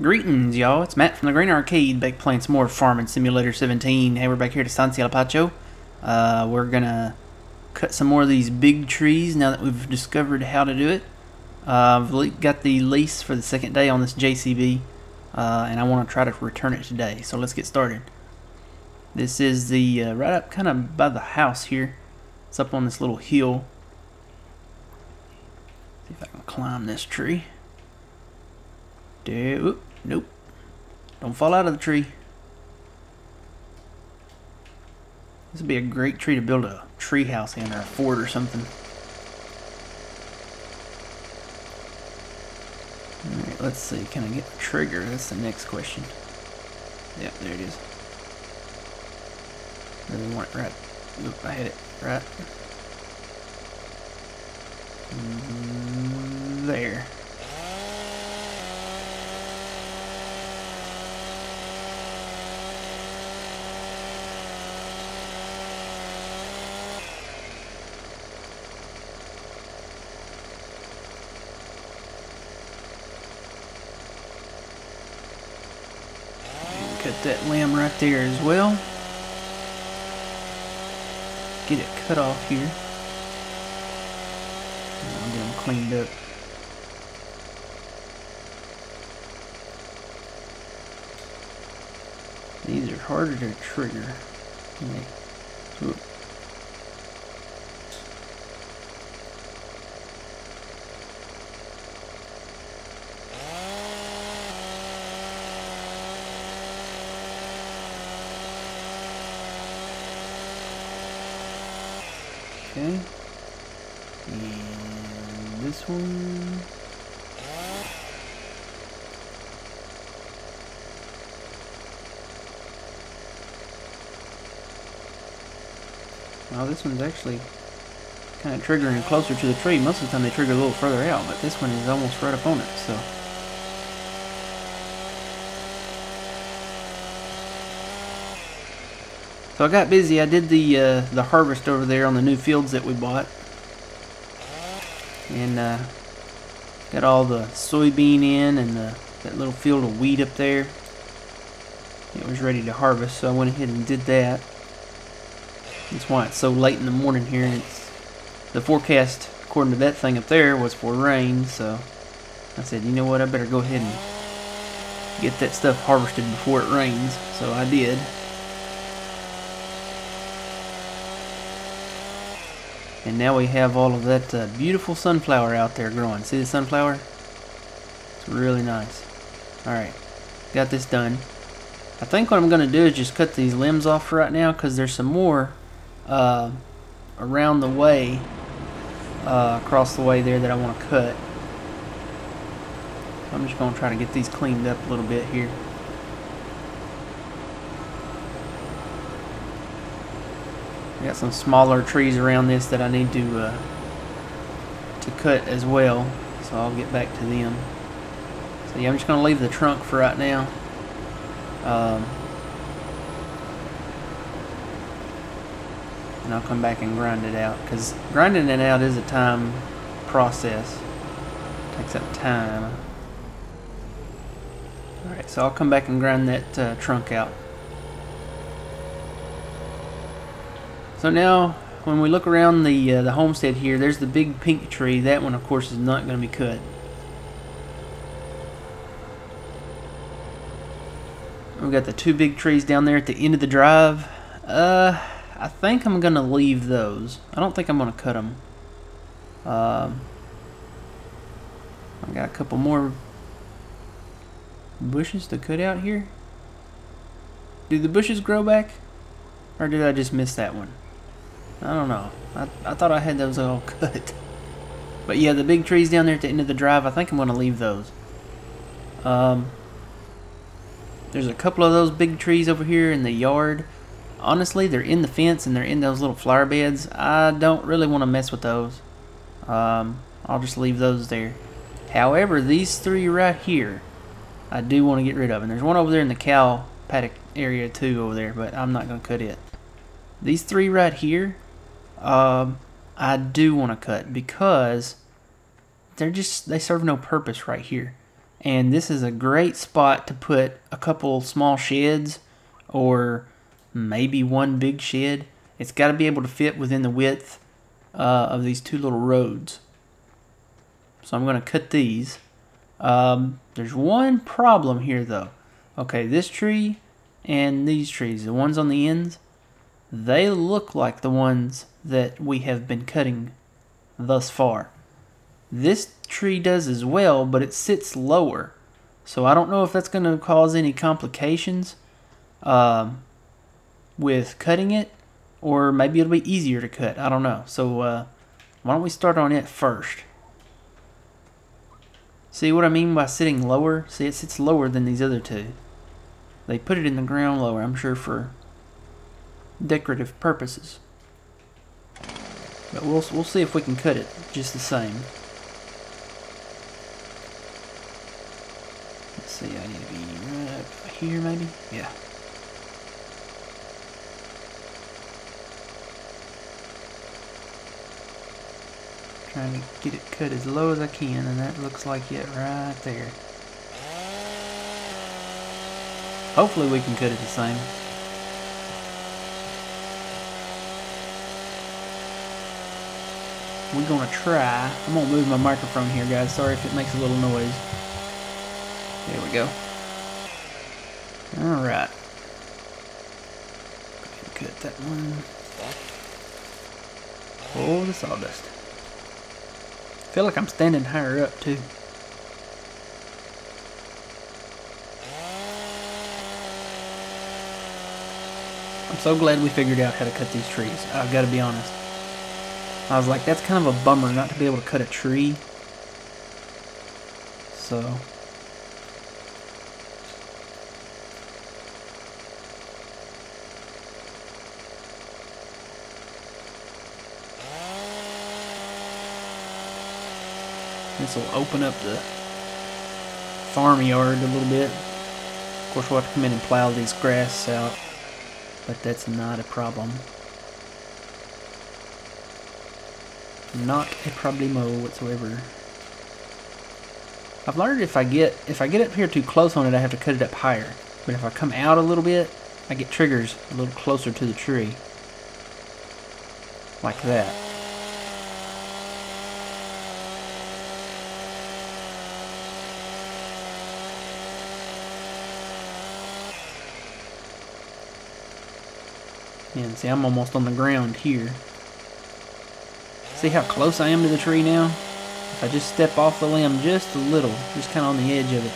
Greetings, y'all. It's Matt from the Green Arcade, back playing some more Farming Simulator 17. Hey, we're back here at Estancia Lapacho. We're gonna cut some more of these big trees now that we've discovered how to do it. I've got the lease for the second day on this JCB, and I want to try to return it today. So let's get started. This is the right up kind of by the house here. It's up on this little hill. See if I can climb this tree. Nope. Don't fall out of the tree. This would be a great tree to build a tree house in, or a fort or something. Alright, let's see. Can I get the trigger? That's the next question. Yep, there it is. Really want it right. Oop, I hit it. Right. There. Cut that limb right there as well. Get it cut off here. I'll get them cleaned up. These are harder to trigger. Whoop. Okay, and this one. Well, this one's actually kind of triggering closer to the tree. Most of the time they trigger a little further out, but this one is almost right up on it, so. So I got busy. I did the harvest over there on the new fields that we bought, and got all the soybean in and that little field of wheat up there. It was ready to harvest, so I went ahead and did that. That's why it's so late in the morning here. And the forecast, according to that thing up there, was for rain. So I said, you know what? I better go ahead and get that stuff harvested before it rains. So I did. And now we have all of that beautiful sunflower out there growing. See the sunflower? It's really nice. Alright, got this done. I think what I'm going to do is just cut these limbs off for right now, because there's some more around the way, across the way there that I want to cut. I'm just going to try to get these cleaned up a little bit here. I got some smaller trees around this that I need to cut as well, so I'll get back to them. So yeah, I'm just going to leave the trunk for right now. And I'll come back and grind it out, because grinding it out is a time process. It takes up time. Alright, so I'll come back and grind that trunk out. So now, when we look around the homestead here, there's the big pink tree. That one, of course, is not going to be cut. We've got the two big trees down there at the end of the drive. I think I'm going to leave those. I don't think I'm going to cut them. I got a couple more bushes to cut out here. Do the bushes grow back? Or did I just miss that one? I don't know. I thought I had those all cut. But yeah, the big trees down there at the end of the drive, I think I'm going to leave those. There's a couple of those big trees over here in the yard. Honestly, they're in the fence and they're in those little flower beds. I don't really want to mess with those. I'll just leave those there. However, these three right here, I do want to get rid of. And there's one over there in the cow paddock area too over there, but I'm not going to cut it. These three right here, I do want to cut, because they serve no purpose right here. And this is a great spot to put a couple small sheds or maybe one big shed. It's got to be able to fit within the width of these two little roads. So I'm going to cut these. There's one problem here though. Okay, this tree and these trees, the ones on the ends, they look like the ones that we have been cutting thus far. This tree does as well, but it sits lower. So I don't know if that's going to cause any complications with cutting it, or maybe it'll be easier to cut. I don't know. So why don't we start on it first? See what I mean by sitting lower? See, it sits lower than these other two. They put it in the ground lower, I'm sure for decorative purposes. But we'll see if we can cut it just the same. Let's see, I need to be right up here maybe? Yeah. Trying to get it cut as low as I can, and that looks like it right there. Hopefully we can cut it the same. We're gonna try. I'm gonna move my microphone here, guys. Sorry if it makes a little noise. There we go. Alright. Cut that one. Oh, the sawdust. I feel like I'm standing higher up too. I'm so glad we figured out how to cut these trees. I've got to be honest. I was like, that's kind of a bummer not to be able to cut a tree. So. This will open up the farmyard a little bit. Of course, we'll have to come in and plow these grass out, but that's not a problem. Not a problemo whatsoever. I've learned if I get up here too close on it, I have to cut it up higher. But if I come out a little bit, I get triggers a little closer to the tree. Like that. And see, I'm almost on the ground here. See how close I am to the tree now? If I just step off the limb just a little, just kind of on the edge of it.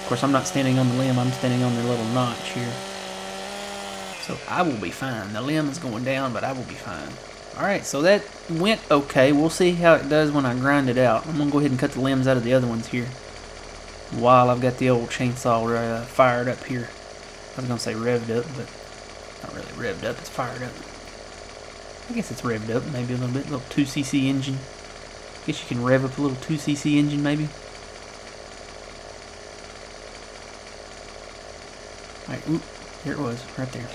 Of course, I'm not standing on the limb, I'm standing on the little notch here. So I will be fine. The limb is going down, but I will be fine. Alright, so that went okay. We'll see how it does when I grind it out. I'm going to go ahead and cut the limbs out of the other ones here, while I've got the old chainsaw fired up here. I was going to say revved up, but not really revved up, it's fired up. I guess it's revved up, maybe a little bit. A little 2cc engine. I guess you can rev up a little 2cc engine, maybe. Alright, oop, there it was, right there.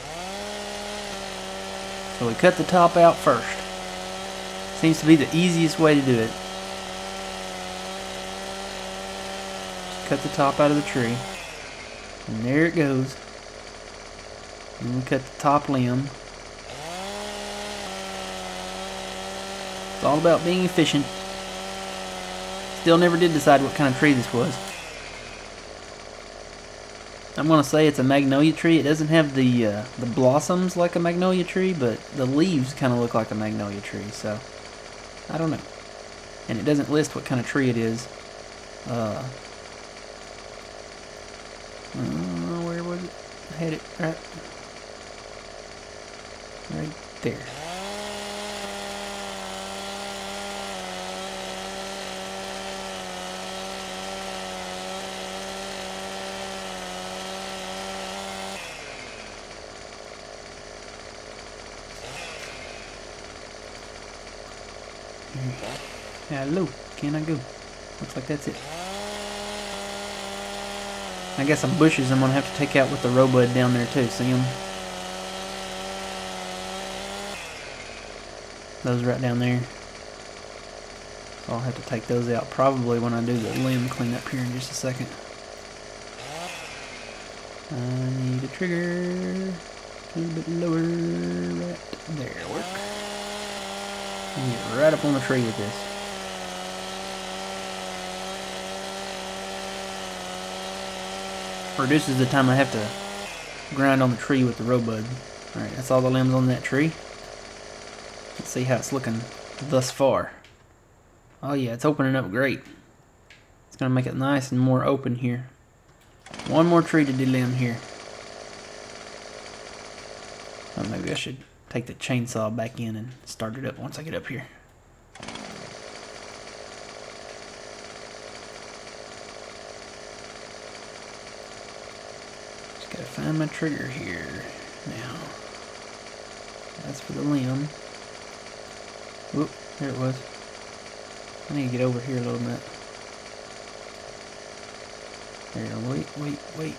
So we cut the top out first. Seems to be the easiest way to do it. Just cut the top out of the tree. And there it goes. And we cut the top limb. It's all about being efficient. Still never did decide what kind of tree this was. I'm going to say it's a magnolia tree. It doesn't have the blossoms like a magnolia tree, but the leaves kind of look like a magnolia tree, so I don't know. And it doesn't list what kind of tree it is. Where was it? I had it right there. Hello, can I go? Looks like that's it. I got some bushes I'm going to have to take out with the robud down there too, see them? Those right down there. I'll have to take those out probably when I do the limb cleanup here in just a second. I need a trigger a little bit lower, right there, work. And get right up on the tree with this. Reduces the time I have to grind on the tree with the robud. Alright, that's all the limbs on that tree. Let's see how it's looking thus far. Oh yeah, it's opening up great. It's going to make it nice and more open here. One more tree to delimb here. Oh, maybe I should take the chainsaw back in and start it up once I get up here. Just gotta find my trigger here now. That's for the limb. Whoop, there it was. I need to get over here a little bit. There, wait. Right.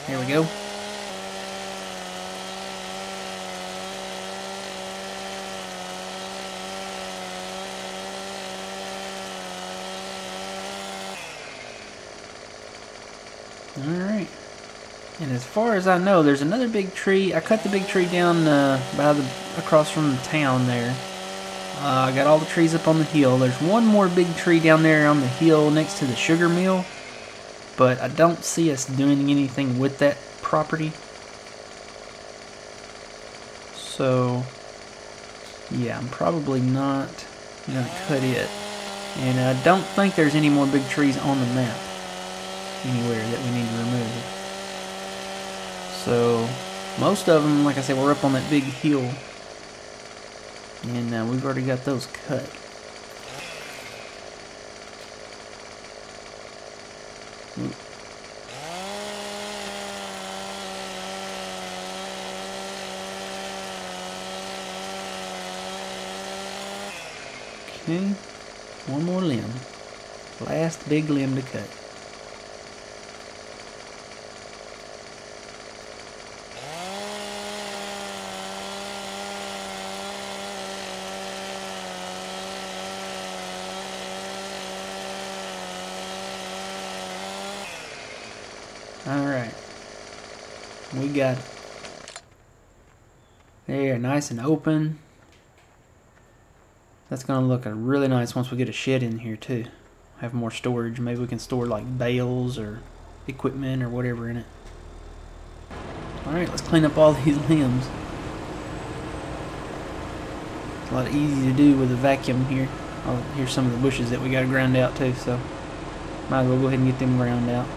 There we go. Alright. And as far as I know, there's another big tree. I cut the big tree down across from the town there. I got all the trees up on the hill. There's one more big tree down there on the hill next to the sugar mill, but I don't see us doing anything with that property. So, yeah, I'm probably not going to cut it. And I don't think there's any more big trees on the map anywhere that we need to remove. So, most of them, like I said, we're up on that big hill. And we've already got those cut. Ooh. Okay, one more limb. Last big limb to cut. Alright, we got it. There, nice and open. That's going to look really nice once we get a shed in here too. Have more storage. Maybe we can store like bales or equipment or whatever in it. Alright, let's clean up all these limbs. It's a lot easy to do with a vacuum here. Oh, here's some of the bushes that we got to grind out too, so might as well go ahead and get them ground out.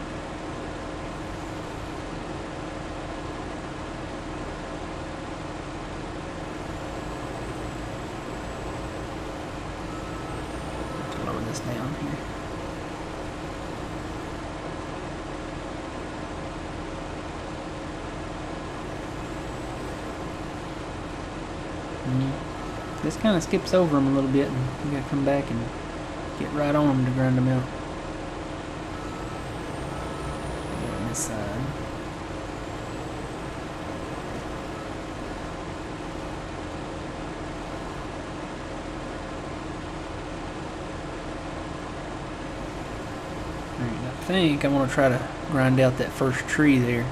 Down here. This kind of skips over them a little bit, and we gotta come back and get right on them to grind them out. Go on this side. I think I want to try to grind out that first tree there,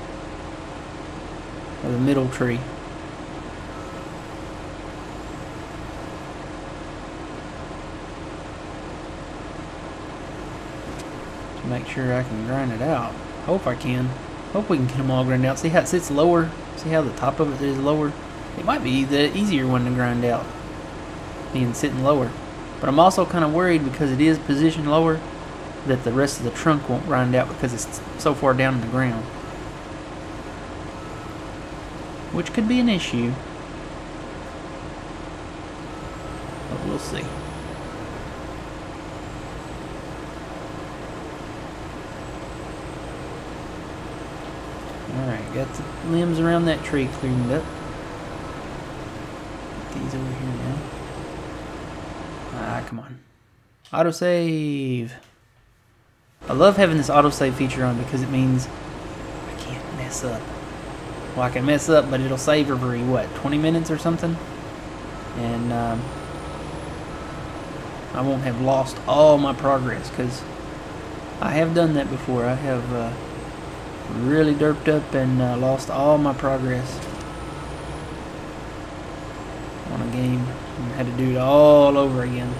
or the middle tree. To make sure I can grind it out. Hope I can. Hope we can get them all ground out. See how it sits lower? See how the top of it is lower? It might be the easier one to grind out, being sitting lower. But I'm also kind of worried because it is positioned lower, that the rest of the trunk won't grind out because it's so far down in the ground. Which could be an issue. But we'll see. Alright, got the limbs around that tree cleaned up. Put these over here now. Ah, come on. Autosave. I love having this autosave feature on because it means I can't mess up. Well, I can mess up, but it'll save every, what, 20 minutes or something? And I won't have lost all my progress, because I have done that before. I have really derped up and lost all my progress on a game and had to do it all over again.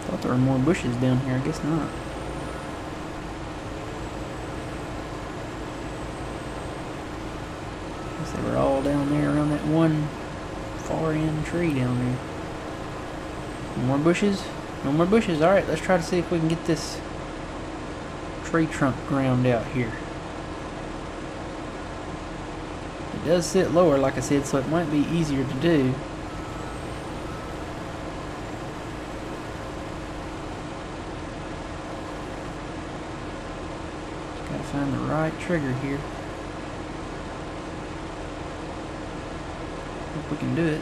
Thought there were more bushes down here. I guess not. Guess they were all down there around that one far end tree down there. No more bushes? No more bushes. Alright, let's try to see if we can get this tree trunk ground out here. It does sit lower, like I said, so it might be easier to do. Just gotta find the right trigger here. Hope we can do it.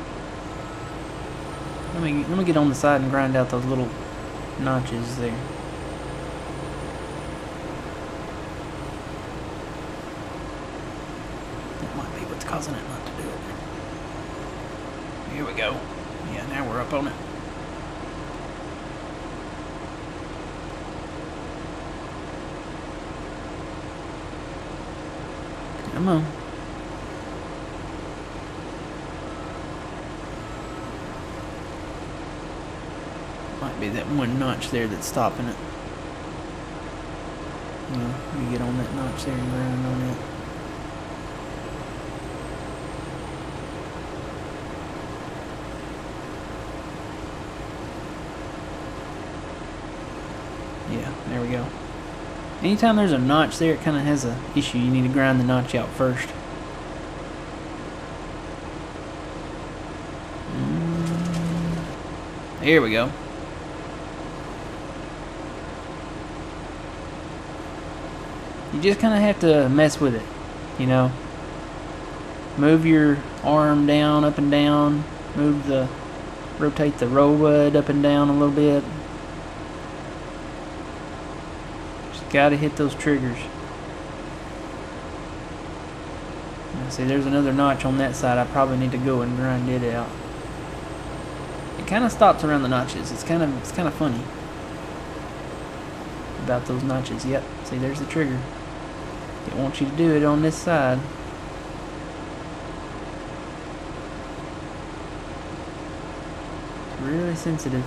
Let me get on the side and grind out those little notches there. That might be what's causing it not to do it. Here we go. Yeah, now we're up on it. Come on. Might be that one notch there that's stopping it. Yeah, you get on that notch there and grind on it. Yeah, there we go. Anytime there's a notch there, it kind of has a issue. You need to grind the notch out first. There we go. You just kind of have to mess with it, you know. Move your arm down, up and down. Rotate the roll wood up and down a little bit. Just gotta hit those triggers. Now, see, there's another notch on that side. I probably need to go and grind it out. It kind of stops around the notches. It's kind of funny about those notches. Yep. See, there's the trigger. It wants you to do it on this side. It's really sensitive.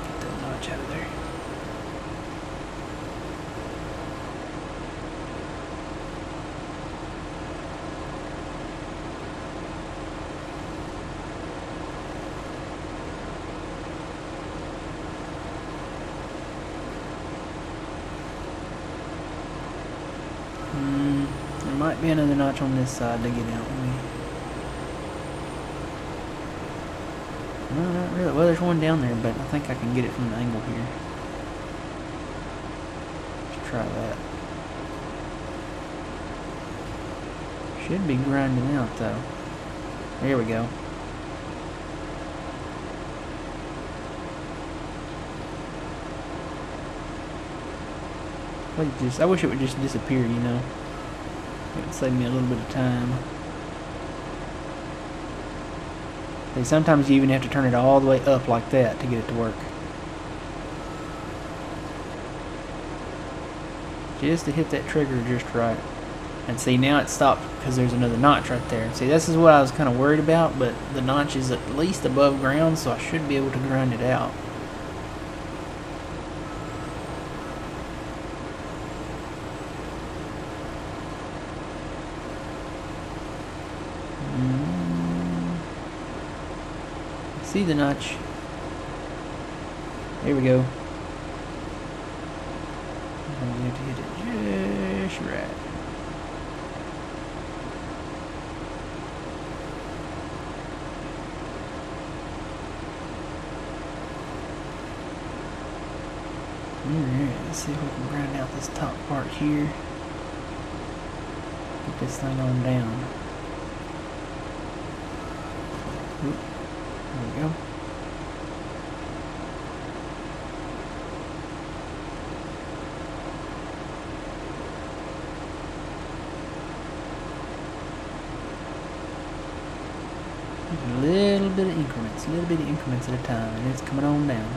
Get that notch out of there. There might be another notch on this side to get out with me. No, not really. Well, there's one down there, but I think I can get it from the angle here. Let's try that. Should be grinding out, though. There we go. I wish it would just disappear, you know. It would save me a little bit of time. See, sometimes you even have to turn it all the way up like that to get it to work. Just to hit that trigger just right. And see, now it stopped because there's another notch right there. See, this is what I was kind of worried about, but the notch is at least above ground, so I should be able to grind it out. See the notch. There we go. And we have to hit it just right. Alright, let's see if we can grind out this top part here. Get this thing on down. Oop, there we go. A little bit of increments at a time, and it's coming on down.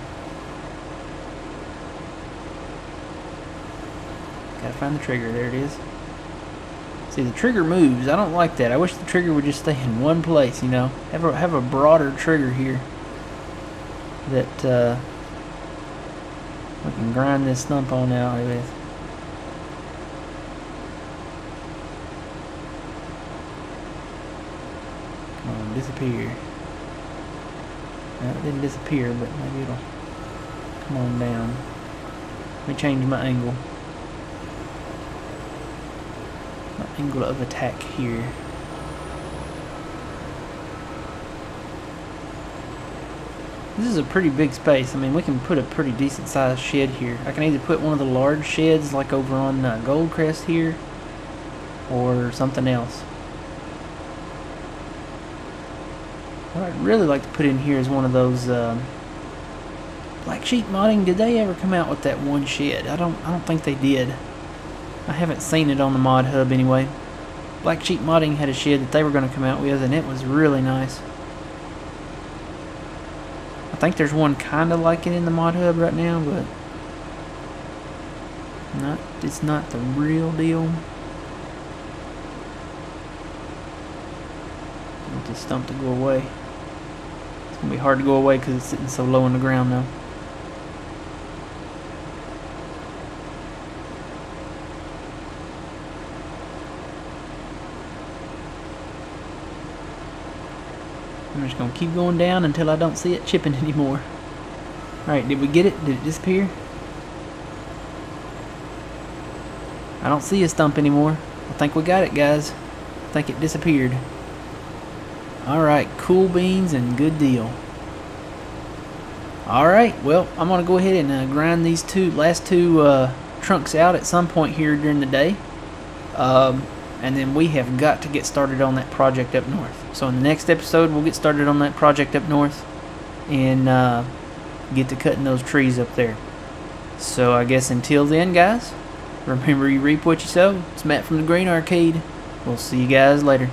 Gotta find the trigger. There it is. See, the trigger moves. I don't like that. I wish the trigger would just stay in one place, you know. Have a broader trigger here that we can grind this stump on out with. Come on, disappear. No, it didn't disappear, but maybe it'll come on down. Let me change my angle. Angle of attack here. This is a pretty big space. I mean, we can put a pretty decent sized shed here. I can either put one of the large sheds like over on Goldcrest here, or something else. What I'd really like to put in here is one of those Black Sheep Modding. Did they ever come out with that one shed? I don't think they did. I haven't seen it on the mod hub anyway. Black Sheep Modding had a shed that they were going to come out with, and it was really nice. I think there's one kind of like it in the mod hub right now, but it's not the real deal. I want this stump to go away. It's going to be hard to go away because it's sitting so low on the ground now. I'm just going to keep going down until I don't see it chipping anymore. Alright, did we get it? Did it disappear? I don't see a stump anymore. I think we got it, guys. I think it disappeared. Alright, cool beans and good deal. Alright, well, I'm going to go ahead and grind these last two trunks out at some point here during the day. And then we have got to get started on that project up north. So in the next episode, we'll get started on that project up north and get to cutting those trees up there. So I guess until then, guys, remember you reap what you sow. It's Matt from the Green Arcade. We'll see you guys later.